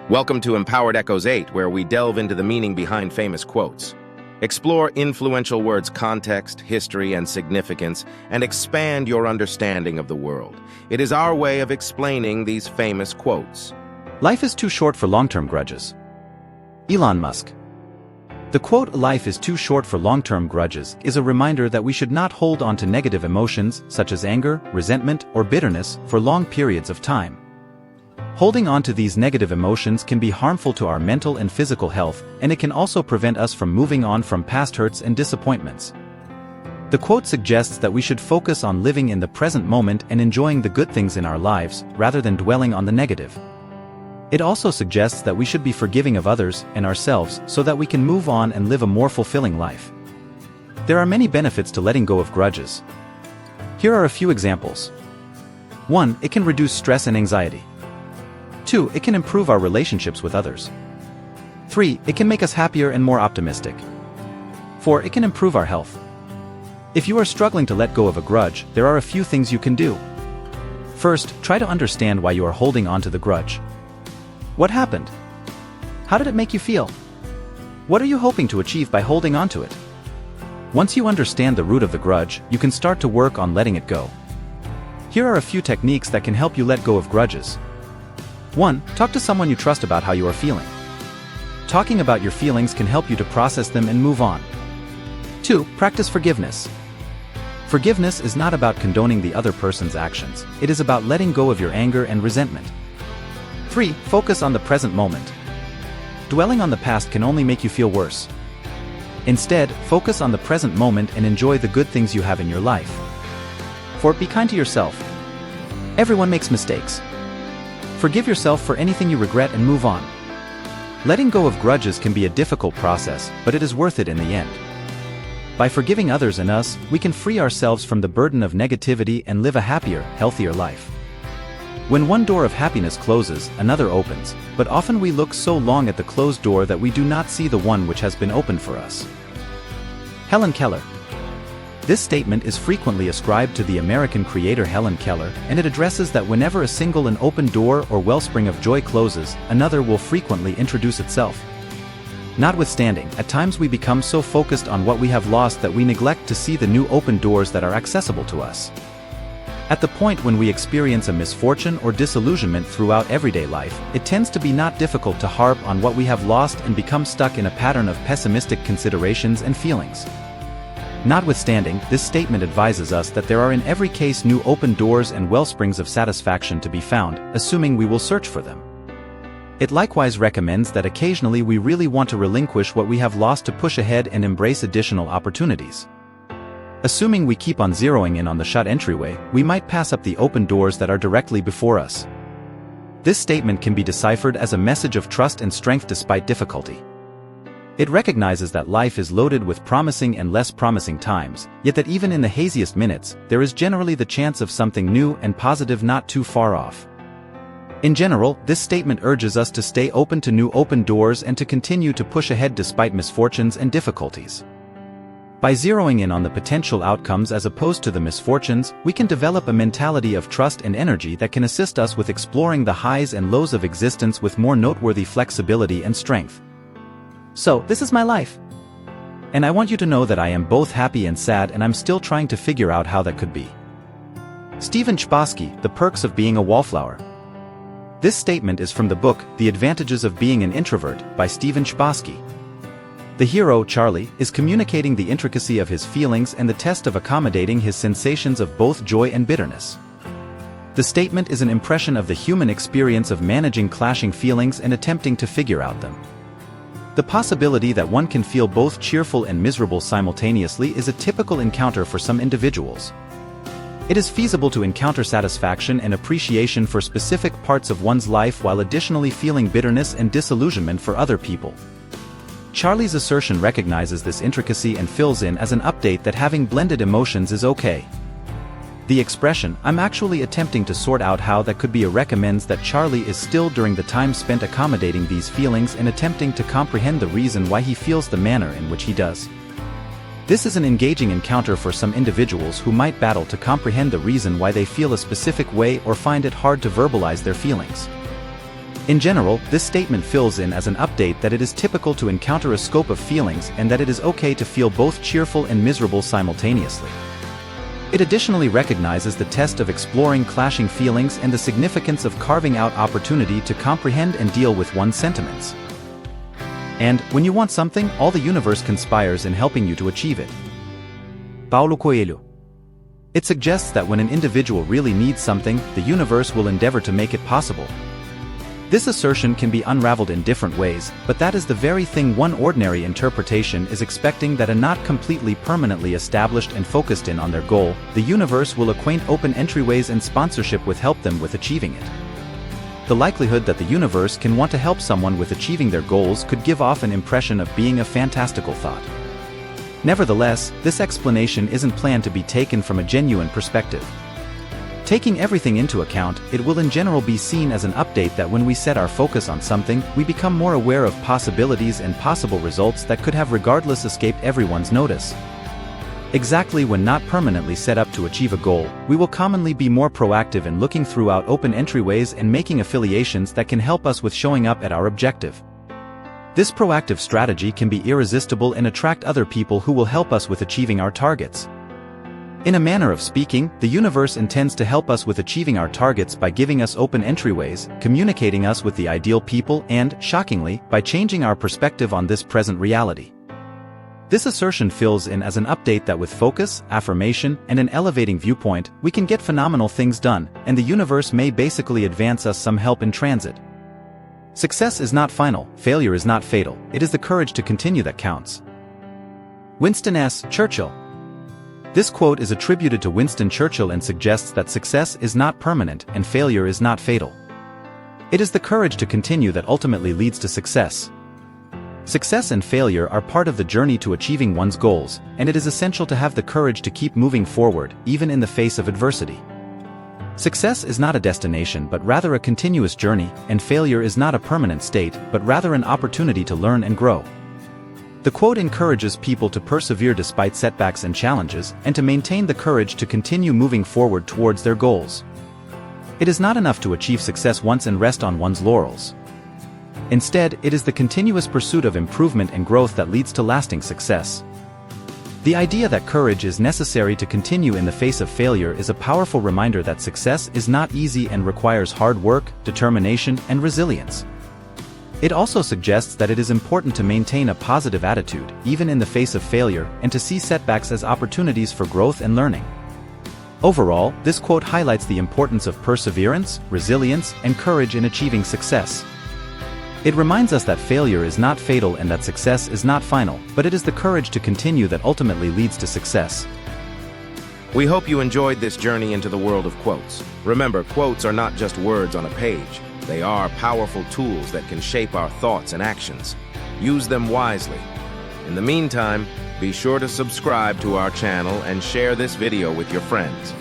Welcome to Empowered Echoes 8, where we delve into the meaning behind famous quotes. Explore influential words' context, history, and significance, and expand your understanding of the world. It is our way of explaining these famous quotes. Life is too short for long-term grudges. Elon Musk. The quote, "Life is too short for long-term grudges," is a reminder that we should not hold on to negative emotions, such as anger, resentment, or bitterness, for long periods of time. Holding on to these negative emotions can be harmful to our mental and physical health, and it can also prevent us from moving on from past hurts and disappointments. The quote suggests that we should focus on living in the present moment and enjoying the good things in our lives, rather than dwelling on the negative. It also suggests that we should be forgiving of others and ourselves so that we can move on and live a more fulfilling life. There are many benefits to letting go of grudges. Here are a few examples. 1. It can reduce stress and anxiety. 2. It can improve our relationships with others. 3. It can make us happier and more optimistic. 4. It can improve our health. If you are struggling to let go of a grudge, there are a few things you can do. First, try to understand why you are holding on to the grudge. What happened? How did it make you feel? What are you hoping to achieve by holding on to it? Once you understand the root of the grudge, you can start to work on letting it go. Here are a few techniques that can help you let go of grudges. 1. Talk to someone you trust about how you are feeling. Talking about your feelings can help you to process them and move on. 2. Practice forgiveness. Forgiveness is not about condoning the other person's actions, it is about letting go of your anger and resentment. 3. Focus on the present moment. Dwelling on the past can only make you feel worse. Instead, focus on the present moment and enjoy the good things you have in your life. 4. Be kind to yourself. Everyone makes mistakes. Forgive yourself for anything you regret and move on. Letting go of grudges can be a difficult process, but it is worth it in the end. By forgiving others and us, we can free ourselves from the burden of negativity and live a happier, healthier life. When one door of happiness closes, another opens, but often we look so long at the closed door that we do not see the one which has been opened for us. Helen Keller. This statement is frequently ascribed to the American creator Helen Keller, and it addresses that whenever a single and open door or wellspring of joy closes, another will frequently introduce itself. Notwithstanding, at times we become so focused on what we have lost that we neglect to see the new open doors that are accessible to us. At the point when we experience a misfortune or disillusionment throughout everyday life, it tends to be not difficult to harp on what we have lost and become stuck in a pattern of pessimistic considerations and feelings. Notwithstanding, this statement advises us that there are in every case new open doors and wellsprings of satisfaction to be found, assuming we will search for them. It likewise recommends that occasionally we really want to relinquish what we have lost to push ahead and embrace additional opportunities. Assuming we keep on zeroing in on the shut entryway, we might pass up the open doors that are directly before us. This statement can be deciphered as a message of trust and strength despite difficulty. It recognizes that life is loaded with promising and less promising times, yet that even in the haziest minutes, there is generally the chance of something new and positive not too far off. In general, this statement urges us to stay open to new open doors and to continue to push ahead despite misfortunes and difficulties. By zeroing in on the potential outcomes as opposed to the misfortunes, we can develop a mentality of trust and energy that can assist us with exploring the highs and lows of existence with more noteworthy flexibility and strength. So, this is my life. And I want you to know that I am both happy and sad, and I'm still trying to figure out how that could be. Stephen Chbosky, The Perks of Being a Wallflower. This statement is from the book, The Advantages of Being an Introvert, by Stephen Chbosky. The hero, Charlie, is communicating the intricacy of his feelings and the test of accommodating his sensations of both joy and bitterness. The statement is an impression of the human experience of managing clashing feelings and attempting to figure out them. The possibility that one can feel both cheerful and miserable simultaneously is a typical encounter for some individuals. It is feasible to encounter satisfaction and appreciation for specific parts of one's life while additionally feeling bitterness and disillusionment for other people. Charlie's assertion recognizes this intricacy and fills in as an update that having blended emotions is okay. The expression, "I'm actually attempting to sort out how that could be," recommends that Charlie is still during the time spent accommodating these feelings and attempting to comprehend the reason why he feels the manner in which he does. This is an engaging encounter for some individuals who might battle to comprehend the reason why they feel a specific way or find it hard to verbalize their feelings. In general, this statement fills in as an update that it is typical to encounter a scope of feelings and that it is okay to feel both cheerful and miserable simultaneously. It additionally recognizes the test of exploring clashing feelings and the significance of carving out opportunity to comprehend and deal with one's sentiments. And, when you want something, all the universe conspires in helping you to achieve it. Paulo Coelho. It suggests that when an individual really needs something, the universe will endeavor to make it possible. This assertion can be unraveled in different ways, but that is the very thing one ordinary interpretation is expecting, that a not completely permanently established and focused in on their goal, the universe will acquaint open entryways and sponsorship with help them with achieving it. The likelihood that the universe can want to help someone with achieving their goals could give off an impression of being a fantastical thought. Nevertheless, this explanation isn't planned to be taken from a genuine perspective. Taking everything into account, it will in general be seen as an update that when we set our focus on something, we become more aware of possibilities and possible results that could have regardless escaped everyone's notice. Exactly when not permanently set up to achieve a goal, we will commonly be more proactive in looking throughout open entryways and making affiliations that can help us with showing up at our objective. This proactive strategy can be irresistible and attract other people who will help us with achieving our targets. In a manner of speaking, the universe intends to help us with achieving our targets by giving us open entryways, communicating us with the ideal people and, shockingly, by changing our perspective on this present reality. This assertion fills in as an update that with focus, affirmation, and an elevating viewpoint, we can get phenomenal things done, and the universe may basically advance us some help in transit. Success is not final, failure is not fatal, it is the courage to continue that counts. Winston S. Churchill. This quote is attributed to Winston Churchill and suggests that success is not permanent and failure is not fatal. It is the courage to continue that ultimately leads to success. Success and failure are part of the journey to achieving one's goals, and it is essential to have the courage to keep moving forward, even in the face of adversity. Success is not a destination but rather a continuous journey, and failure is not a permanent state but rather an opportunity to learn and grow. The quote encourages people to persevere despite setbacks and challenges, and to maintain the courage to continue moving forward towards their goals. It is not enough to achieve success once and rest on one's laurels. Instead, it is the continuous pursuit of improvement and growth that leads to lasting success. The idea that courage is necessary to continue in the face of failure is a powerful reminder that success is not easy and requires hard work, determination, and resilience. It also suggests that it is important to maintain a positive attitude, even in the face of failure, and to see setbacks as opportunities for growth and learning. Overall, this quote highlights the importance of perseverance, resilience, and courage in achieving success. It reminds us that failure is not fatal and that success is not final, but it is the courage to continue that ultimately leads to success. We hope you enjoyed this journey into the world of quotes. Remember, quotes are not just words on a page. They are powerful tools that can shape our thoughts and actions. Use them wisely. In the meantime, be sure to subscribe to our channel and share this video with your friends.